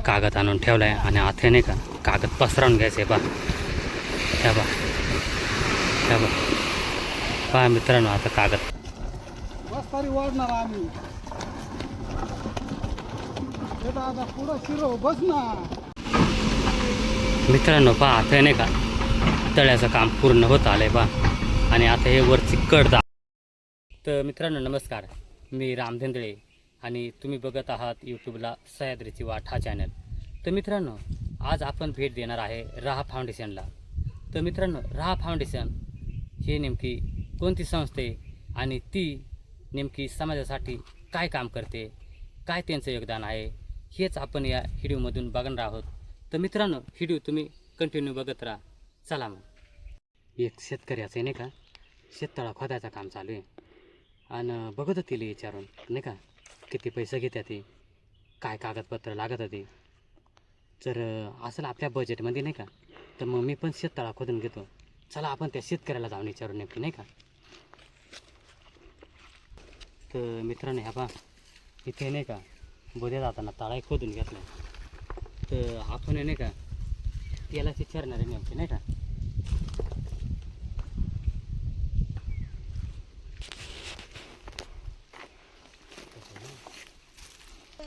कागद आणून ठेवला आहे आणि आता नाही का कागद पसरवून घ्यायचं आहे बा. ह्या बा ह्या बा पहा मित्रांनो, आता कागद बस तरी वाढणार आम्ही. आता पुढं शिरो बस ना मित्रांनो. पहा आता नाही का तळ्याचं काम पूर्ण होत आलं आहे बा आणि आता हे वरची कड दा. तर मित्रांनो नमस्कार, मी रामधेंद्रे आणि तुम्ही बघत आहात यूट्यूबला सह्याद्रीची वाट हा चॅनल. तर मित्रांनो आज आपण भेट देणार आहे राहा फाउंडेशनला. तर मित्रांनो राहा फाउंडेशन ही नेमकी कोणती संस्था आहे आणि ती नेमकी समाजासाठी काय काम करते, काय त्यांचं योगदान आहे, हेच आपण या व्हिडिओमधून बघणार आहोत. तर मित्रांनो व्हिडिओ तुम्ही कंटिन्यू बघत राहा. चला मग. एक शेतकऱ्याचं नाही का शेततळा खोदायचं काम चालू आहे आणि बघत होती विचारून नाही का किती पैसे घेतात ते, काय कागदपत्र लागत होते. जर असेल आपल्या बजेटमध्ये नाही का तर मग मी पण शेततळा खोदून घेतो. चला आपण त्या शेतकऱ्याला जाऊन विचारून नेमकी नाही का. तर मित्रांनो ह्या बा इथे नाही का बोधे जाताना तळा खोदून घेतला. तर आपण नाही का याला विचारणार आहे नेमकी नाही का.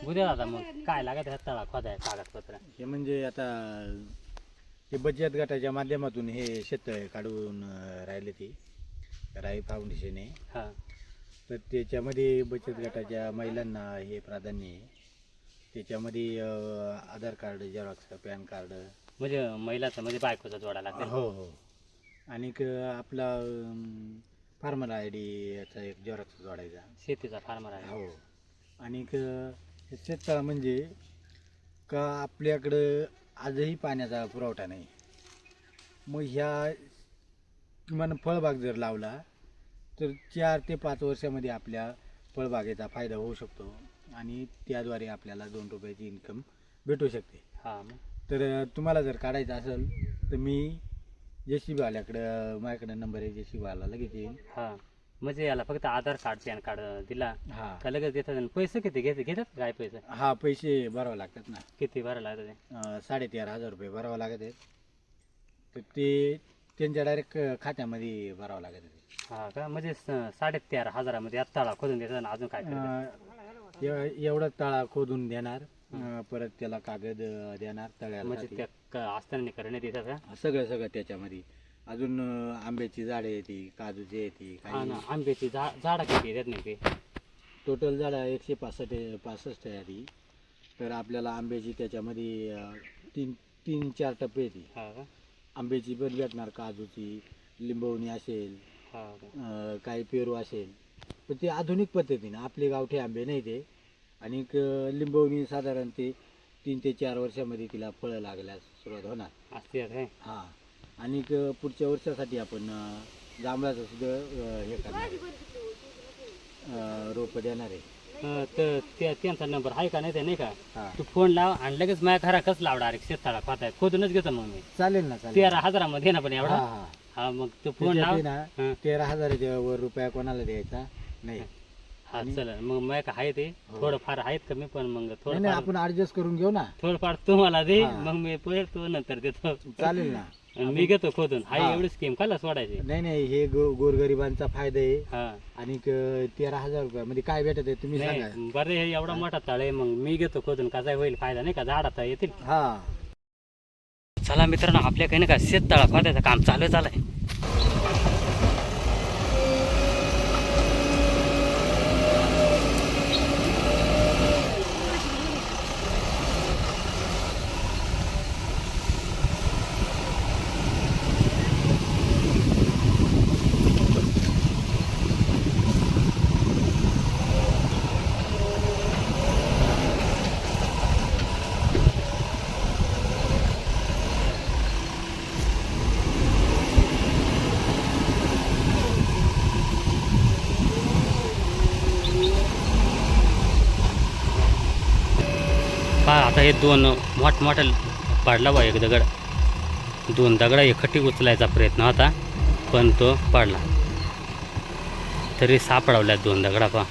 उद्या दादा मग काय लागत आहे तळा खोदाय कागदपत्र? हे म्हणजे आता हे बचत गटाच्या माध्यमातून हे शेततळे काढून राहिले ते राई फाउंडेशन आहे. हां. तर त्याच्यामध्ये बचत गटाच्या महिलांना हे प्राधान्य आहे. त्याच्यामध्ये आधार कार्ड, झेरॉक्स, पॅन कार्ड म्हणजे महिलाचं म्हणजे बायकोचा जोडा लागतो. हो हो. आणि आपला फार्मर आय डी याचा एक झेरॉक्स जोडायचा, शेतीचा फार्मर आहे. हो. आणि शेततळा म्हणजे का आपल्याकडं आजही पाण्याचा पुरवठा नाही. मग ह्या किमान फळबाग जर लावला तर 4 ते 5 वर्षामध्ये आपल्या फळबागेचा फायदा होऊ शकतो आणि त्याद्वारे आपल्याला 2 रुपयाची इन्कम भेटू शकते. हां. तर तुम्हाला जर काढायचं असेल तर मी JCB वाल्याकडं, माझ्याकडं नंबर आहे JCB वाला, लगेच येईल. हां. म्हणजे याला फक्त आधार कार्ड पॅन कार्ड दिला हां. का लगेच देतात. आणि पैसे किती घेतात काय पैसे? हा, पैसे भरावे लागतात ना. किती भरायला लागतात ते? 13,500 रुपये भरावं लागत आहेत. तर ते त्यांच्या डायरेक्ट खात्यामध्ये भरावं लागत आहे. हां का? म्हणजे 13,500 तळा खोदून देतात आणि अजून काय करतात? एवढा तळा खोदून देणार, परत त्याला कागद देणार तळ्याला. म्हणजे त्या असताना करण्यात येतात का? सगळं त्याच्यामध्ये. अजून आंब्याची झाडे येते, काजूचे येते, हा ना. आंब्याची झाडं किती येतात नाही ते? टोटल झाडं 165 आहे आधी. तर आपल्याला आंब्याची त्याच्यामध्ये 3-4 टप्पे येते. हा का? आंब्याची पण भेटणार, काजूची, लिंबवणी असेल, काही पेरू असेल. पण ते आधुनिक पद्धतीने, आपले गावठी आंबे नाही ते. आणि लिंबवणी साधारण ते 3 ते 4 वर्षामध्ये तिला फळं लागल्यास सुरुवात होणार असते आहे. हां. आणि पुढच्या वर्षासाठी आपण जांभळाचं सुद्धा हे करणार आहे, रोपं देणार आहे. तर त्यांचा नंबर आहे का? नाही ते नाही का हां. तू फोन लाव आणि लगेच माझ्या घराकच लाव डायरेक्ट शेततळा खोदाय खोदूनच घेतो मग मी. चालेल ना, चालेल. 13,000 ना पण एवढा. हां हां. हा मग तू फोन लाव ना. 13,000 वर रुपया कोणाला द्यायचा नाही. हा चल मग मग का आहे ते थोडंफार आहेत कमी, पण मग थोडं नाही, आपण ऍडजस्ट करून घेऊ ना. थोडंफार तुम्हाला दे, हा. मग मी तो नंतर देतो. चालेल ना. मी घेतो खोदून. हाय हा. एवढी स्कीम काला सोडायची? नाही, हे गोरगरिबांचा फायदा आहे. हा. आणि 13,000 रुपये मध्ये काय भेटत आहे तुम्ही सांगा. नाही बरं, हे एवढा मोठा तळ आहे, मग मी घेतो खोदून. कसा होईल फायदा नाही का, झाडाचा येतील. हा. चला मित्रांनो, आपल्याकडे नाही का शेततळा खोदायचं काम चालू झालंय. पहा आता हे 2 मोठमोठे पडला बा. एक दगड, 2 दगड एकखट्टी उचलायचा प्रयत्न होता पण तो पडला. तरी सापडवल्या 2 दगडा पहा.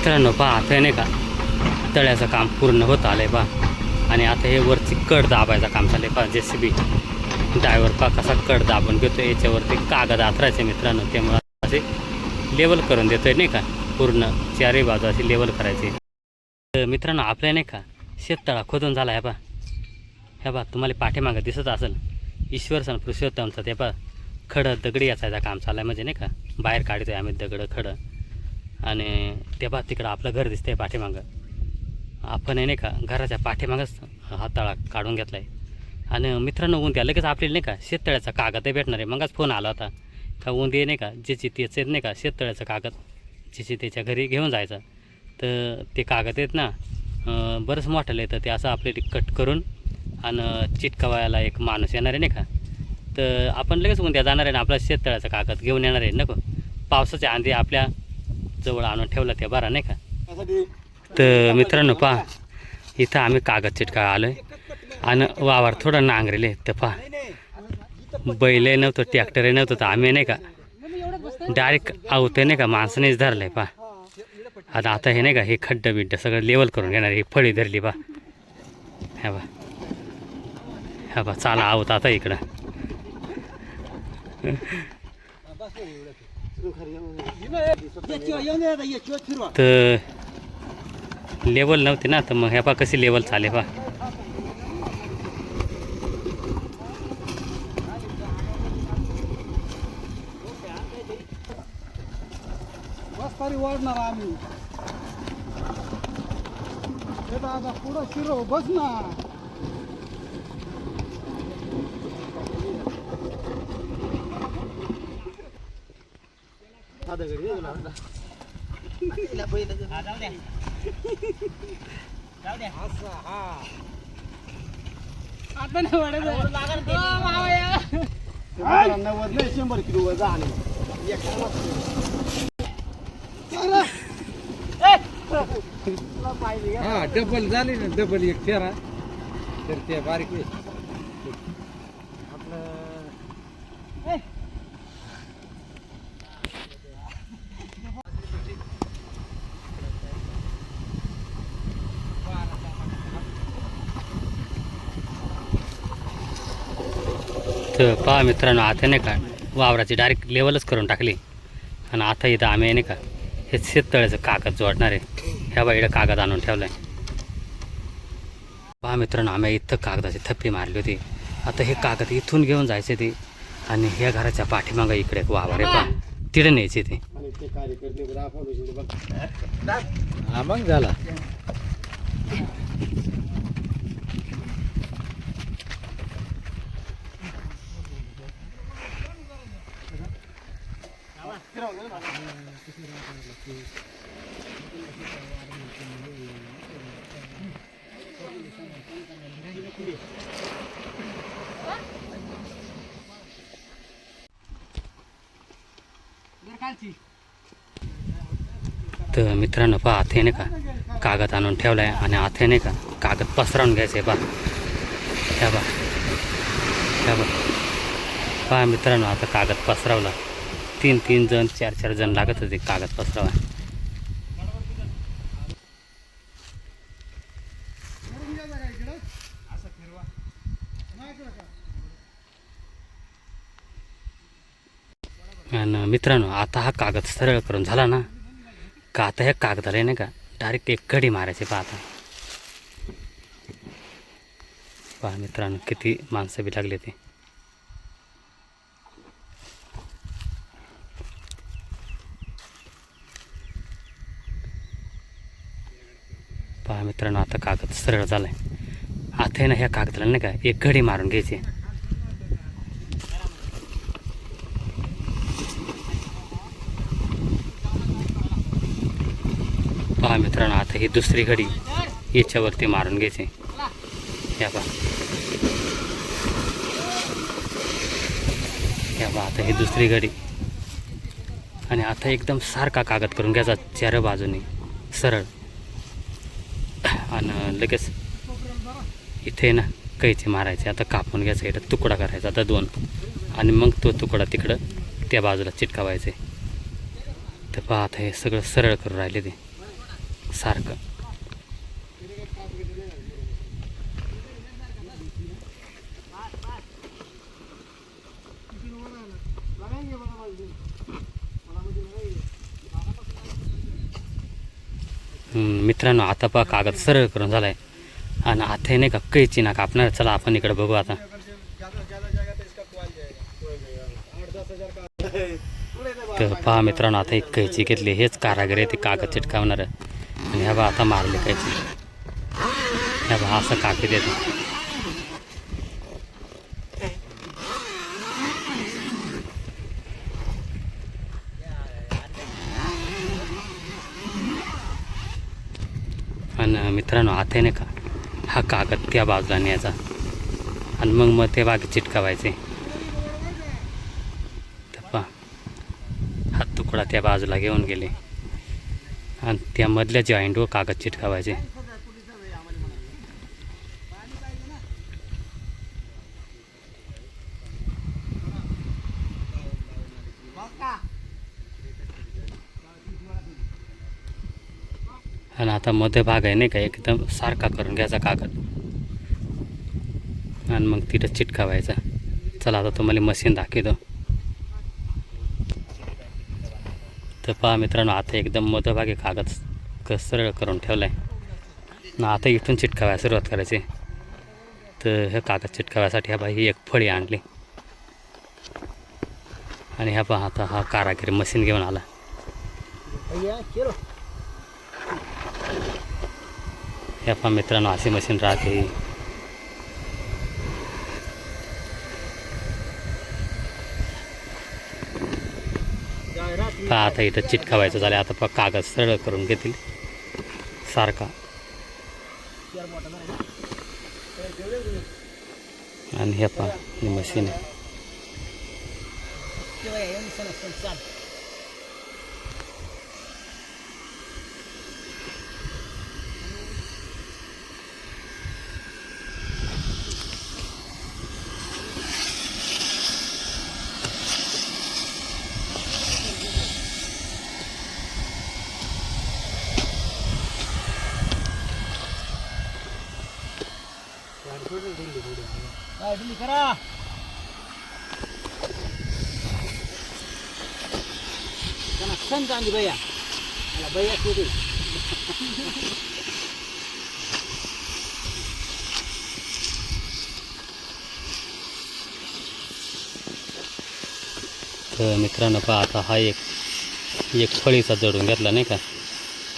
मित्रांनो पहा आता नाही का तळ्याचं काम पूर्ण होत आलं आहे पहा. आणि आता हे वरची कड दाबायचं काम चाललं आहे पहा. JCB ड्रायव्हर पहा कसा कड दाबून घेतो. याच्यावरती कागद आथरायचे मित्रांनो. त्यामुळं असे लेवल करून देतोय नाही का पूर्ण चारही बाजू अशी लेवल करायची. तर मित्रांनो आपल्या नाही का शेततळा खोदून झाला आहे पहा. ह्या बा तुम्हाला पाठीमागं दिसत असेल ईश्वर सण पुरुषोत्तमचा ते पहा खडं दगडी याचायचं काम चाललं आहे. म्हणजे नाही का बाहेर काढतोय आम्ही दगडं खडं. आणि ते बा तिकडं आपलं घर दिसतंय पाठीमागं. आपण नाही का घराच्या पाठीमागंच हा तळा काढून घेतला आहे. आणि मित्रांनो उद्या लगेच आपल्याला नाही का शेततळ्याचा कागदही भेटणार आहे. मगच फोन आला होता का उद्या नाही का ज्याची तेच नाही का शेततळ्याचं कागद ज्याची त्याच्या घरी घेऊन जायचं. तर ते कागद आहेत ना बरंच मोठं येतं. ते असं आपल्याला कट करून आणि चिटकवायला एक माणूस येणार आहे नाही का. तर आपण लगेच उद्या जाणार आहे ना आपला शेततळ्याचा कागद घेऊन येणार आहे नको. पावसाच्या आंधी आपल्या जवळ आणून ठेवला ते बरा नाही का. तर मित्रांनो पहा इथं आम्ही कागद चिटका आलो आहे. आणि वावर थोडं नांगरेले तर पहा बैलही नव्हतं ट्रॅक्टरही नव्हतं. तर आम्ही नाही का डायरेक्ट आवतं नाही का माणसानेच धरलं आहे पहा. आता हे नाही का हे खड्डं बिड्डं सगळं लेवल करून घेणार. ही फळी धरली बा. ह्या बा ह्या बा चाला आवत आता इकडं. तर लेवल नव्हती ना तर मग ह्या पा कशी लेवल चाले पा. वाढणार आम्ही आता पुढं शिरो बस ना. आता नाही वाढत 90 नाही 100 किलो वजा आणि हा डबल झाली ना. डबल एक फेरा तर ते बारीक आपलं तर पहा मित्रांनो आता नाही का वावराची डायरेक्ट लेवलच करून टाकली. आणि आता इथं आम्ही नाही का हे शेततळ्याचं कागद जोडणार आहे. ह्या बाईकडं कागद आणून ठेवलं आहे. पहा मित्रांनो आम्ही इथं कागदाची थप्पी मारली होती. आता हे कागद इथून घेऊन जायचे ते. आणि ह्या घराच्या पाठीमागं इकडे एक वावर आहे पहा तिथे न्यायचे ते. मग झाला. तर मित्रांनो पहा आता नाही का कागद आणून ठेवला आहे. आणि आता नाही का कागद पसरवून घ्यायचं आहे पहा. ह्या बा ह्या बा पहा मित्रांनो आता कागद पसरवला. 3 जण 4 जण लागत होते कागद पसरवा. आणि मित्रांनो आता हा कागद सरळ करून झाला ना का आता ह्या कागदाला नाही का डायरेक्ट एक कडी मारायची पहा. आता पहा मित्रांनो किती माणसं बी लागले ते. पहा मित्रांनो आता कागद सरळ झालाय. आता आहे ना ह्या कागदाला नाही का एक घडी मारून घ्यायची. पहा मित्रांनो आता ही दुसरी घडी याच्यावरती मारून घ्यायची. या पहा या पहा आता ही दुसरी घडी. आणि आता एकदम सारखा कागद करून घ्यायचा चार बाजूने सरळ. आणि लगेच इथे ना कैची मारायचे. आता कापून घ्यायचं इथं तुकडा करायचा आता 2. आणि मग तो तुकडा तिकडं त्या बाजूला चिटकावायचे. तर पहा आता हे सगळं सरळ करून राहिले ते. सारखं. मित्रांनो आता पहा कागद सरळ करून झालाय आणि आता नाही का कैची ना कापणार. चला आपण इकडे बघू आता. तर पहा मित्रांनो आता एक कैची घेतली. हेच कारागीर आहे ते कागद चिटकावणार आणि ह्या बा आता मारले कैची. ह्या बा असं कागद देते. आणि मित्रांनो आता नाही का हा कागद त्या बाजूला न्यायचा आणि मग ते बाग चिटकावायचे. तर पहा हा तुकडा त्या बाजूला घेऊन गेले आणि त्या मधल्या जॉईंटवर कागद चिटकावायचे. आणि आता मध्ये भाग आहे नाही का एकदम सारखा करून घ्यायचा कागद आणि मग तिथं चिटकावायचा. चला आता तुम्हाला मशीन दाखवतो. तर पहा मित्रांनो आता एकदम मध्यभागी कागद सरळ करून ठेवला आहे ना. आता इथून चिटकावायला सुरुवात करायची. तर हे कागद चिटकावायसाठी ह्या बाई एक फळी आणली आणि ह्या पहा आता हा कारागीर मशीन घेऊन आला. ह्या पहा मित्रांनो अशी मशीन राहते. पहा आता इथं चिटकावायचं झालं. आता पहा कागद सरळ करून घेतील सारखा आणि हे पहा ही मशीन आहे. करा भैया भैया तर मित्रांनो पहा आता हा एक फळीचा जडून घेतला नाही का.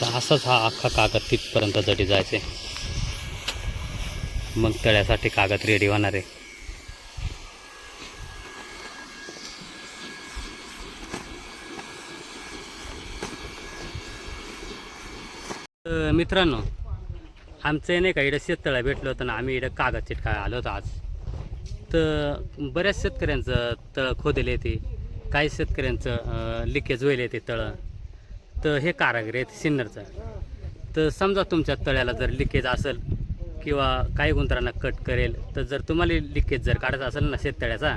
तर असाच हा अख्खा कागद तिथपर्यंत जडी जायचे. मग तळ्यासाठी कागद रेडी होणार आहे. मित्रांनो आमचं नाही का इकडं शेततळा भेटलं होतं ना. आम्ही इकडं कागद चिटकायला आलो होतो आज. तर बऱ्याच शेतकऱ्यांचं तळं खोदेले येते. काही शेतकऱ्यांचं लिकेज होईल येते तळं. तर हे कारागीर आहेत सिन्नरचं. तर समजा तुमच्या तळ्याला जर लिकेज असेल किंवा काही गुंतरांना कट करेल तर जर तुम्हाला लिकेज जर काढायचा असेल ना शेततळ्याचा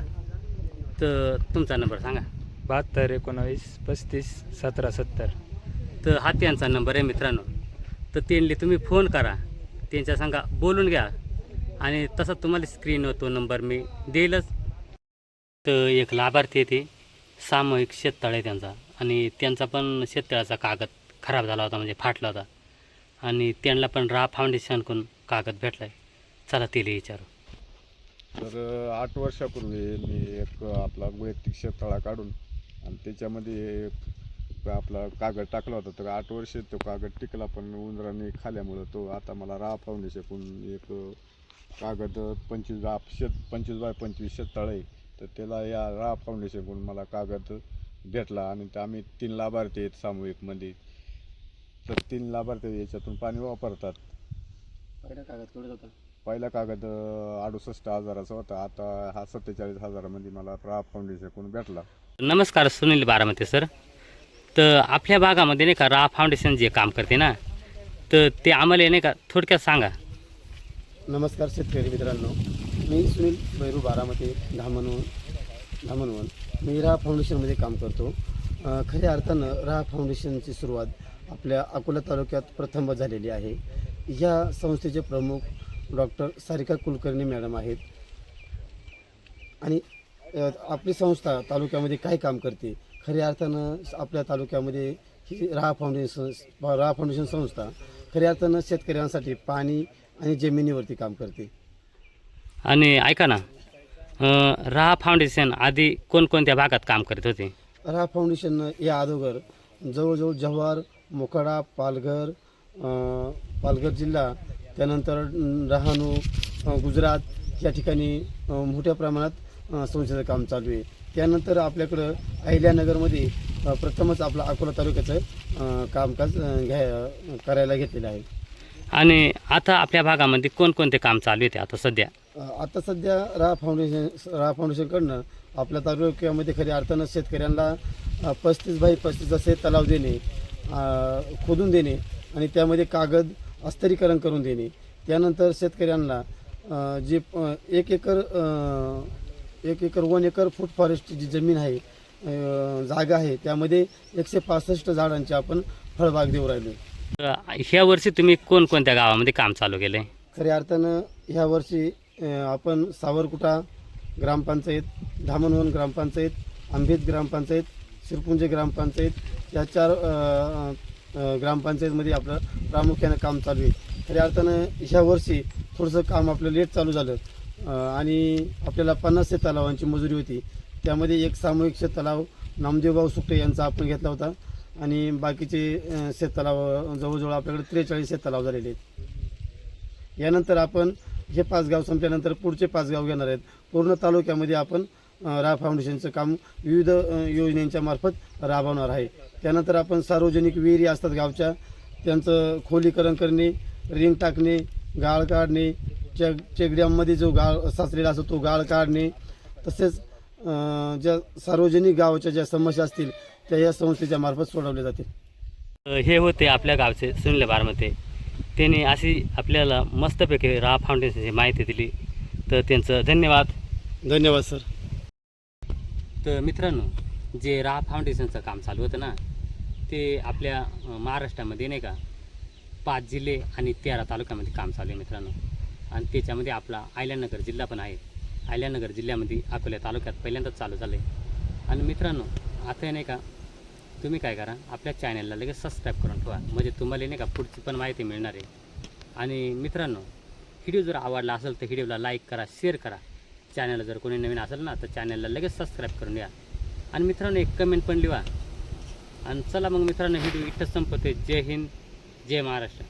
तर तुमचा नंबर सांगा. 72 19 35 17 70. तर हा त्यांचा नंबर आहे मित्रांनो. तर त्यांनी तुम्ही फोन करा, त्यांच्या सांगा बोलून घ्या आणि तसा तुम्हाला स्क्रीनवर तो नंबर मी देईलच. तर एक लाभार्थी आहे ते सामूहिक शेततळ आहे त्यांचा आणि त्यांचा पण शेततळ्याचा कागद खराब झाला होता म्हणजे फाटला होता आणि त्यांना पण रा फाउंडेशनकडून कागद भेटला आहे. चला तिला विचारू. तर 8 वर्षापूर्वी मी एक आपला वैयक्तिक शेततळा काढून आणि त्याच्यामध्ये आपला कागद टाकला होता. तर 8 वर्ष तो कागद टिकला पण उंदरांनी खाल्यामुळं तो आता मला रा फाउंडेशनकडून एक कागद 25 बाय 25 शेततळ आहे. तर त्याला या रा फाउंडेशनकडून मला कागद भेटला आणि आम्ही 3 लाभार्थी आहेत सामूहिकमध्ये. तर 3 लाभार्थी याच्यातून पाणी वापरतात. पहिला कागद 68,000चा होता. आता हा 47,000मध्ये मला रा फाउंडेशनकडून भेटला. नमस्कार सुनील बारामती सर. तर आपल्या भागामध्ये नाही का रा फाउंडेशन जे काम करते ना तर ते आम्हाला नाही का थोडक्यात सांगा. नमस्कार शेतकरी मित्रांनो, मी सुनील भैरू बारामती धामणवन. मी रा फाउंडेशनमध्ये काम करतो. खऱ्या अर्थानं रा फाउंडेशनची सुरुवात आपल्या अकोला तालुक्यात प्रथमच झालेली आहे. या संस्थेचे प्रमुख डॉक्टर सारिका कुलकर्णी मॅडम आहेत. आणि आपली संस्था तालुक्यामध्ये काय काम करते, खऱ्या अर्थानं आपल्या तालुक्यामध्ये ही राहा फाउंडेशन संस्था खऱ्या अर्थानं शेतकऱ्यांसाठी पाणी आणि जमिनीवरती काम करते. आणि ऐका ना, राहा फाउंडेशन आधी कोणकोणत्या भागात काम करत होते? राहा फाउंडेशन या अगोदर जवळजवळ जव्हार, मोखाडा, पालघर जिल्हा, त्यानंतर डहाणू, गुजरात या ठिकाणी मोठ्या प्रमाणात संस्थेचं काम चालू आहे. त्यानंतर आपल्याकडं अहिल्यानगरमध्ये प्रथमच आपलं अकोला तालुक्याचं कामकाज करायला घेतलेलं आहे. आणि आता आपल्या भागामध्ये कोणकोणते काम चालू येते आता सध्या? आता सध्या राहा फाउंडेशनकडनं आपल्या तालुक्यामध्ये खऱ्या अर्थानं शेतकऱ्यांना 35x35 असे तलाव देणे, खोदून देणे आणि त्यामध्ये कागद अस्तरीकरण करून देणे. त्यानंतर शेतकऱ्यांना जे 1 एकर 1 एकर फूड फॉरेस्टची जी जमीन आहे, जागा आहे, त्यामध्ये 165 झाडांची आपण फळबाग देऊ राहिलो. ह्या वर्षी तुम्ही कोणकोणत्या गावामध्ये काम चालू केलं आहे? खऱ्या अर्थानं ह्या वर्षी आपण सावरकुटा ग्रामपंचायत, धामणवन ग्रामपंचायत, आंबेत ग्रामपंचायत, शिरपुंजे ग्रामपंचायत या 4 ग्रामपंचायतमध्ये आपलं प्रामुख्यानं काम चालू आहे. खऱ्या अर्थानं ह्या वर्षी थोडंसं काम आपलं लेट चालू झालं आणि आपल्याला 50 शेततलावांची मजुरी होती. त्यामध्ये एक सामूहिक शेततलाव नामदेवभाऊ सुकटे यांचा आपण घेतला होता आणि बाकीचे शेततलाव जवळजवळ आपल्याकडे 43 शेततलाव झालेले आहेत. यानंतर आपण हे 5 गाव संपल्यानंतर पुढचे 5 गाव घेणार आहेत. पूर्ण तालुक्यामध्ये आपण राहा फाउंडेशनचं काम विविध योजनांच्या मार्फत राबवणार आहे. त्यानंतर आपण सार्वजनिक विहिरी असतात गावच्या, त्यांचं खोलीकरण करणे, रिंग टाकणे, गाळ काढणे, चेकड्यांमध्ये जो गाळ साचलेला असतो तो गाळ काढणे, तसेच ज्या सार्वजनिक गावाच्या ज्या समस्या असतील त्या या संस्थेच्या मार्फत सोडवल्या जातील. हे होते आपल्या गावचे सुनील बारमते. त्यांनी अशी आपल्याला मस्तपैकी राहा फाउंडेशनची माहिती दिली, तर त्यांचं धन्यवाद. धन्यवाद सर. तर मित्रांनो, जे राहा फाउंडेशनचं काम चालू होतं ना, ते आपल्या महाराष्ट्रामध्ये नाही का 5 जिल्हे आणि 13 तालुक्यामध्ये काम चालू आहे मित्रांनो. आणि त्याच्यामध्ये आपला अहिल्यानगर जिल्हा पण आहे. अहिल्यानगर जिल्ह्यामध्ये अकोला तालुक्यात पहिल्यांदाच चालू झालं आहे. आणि मित्रांनो, आता नाही का तुम्ही काय करा, आपल्या चॅनलला लगेच सबस्क्राईब करून ठेवा, म्हणजे तुम्हाला नाही का पुढची पण माहिती मिळणार आहे. आणि मित्रांनो, व्हिडिओ जर आवडला असेल तर व्हिडिओला लाईक करा, शेअर करा. चॅनलला जर कोणी नवीन असेल ना तर चॅनलला लगेच सबस्क्राईब करून द्या. आणि मित्रांनो, एक कमेंट पण लिहा. आणि चला मग मित्रांनो, व्हिडिओ इथंच संपवते. जय हिंद, जय महाराष्ट्र.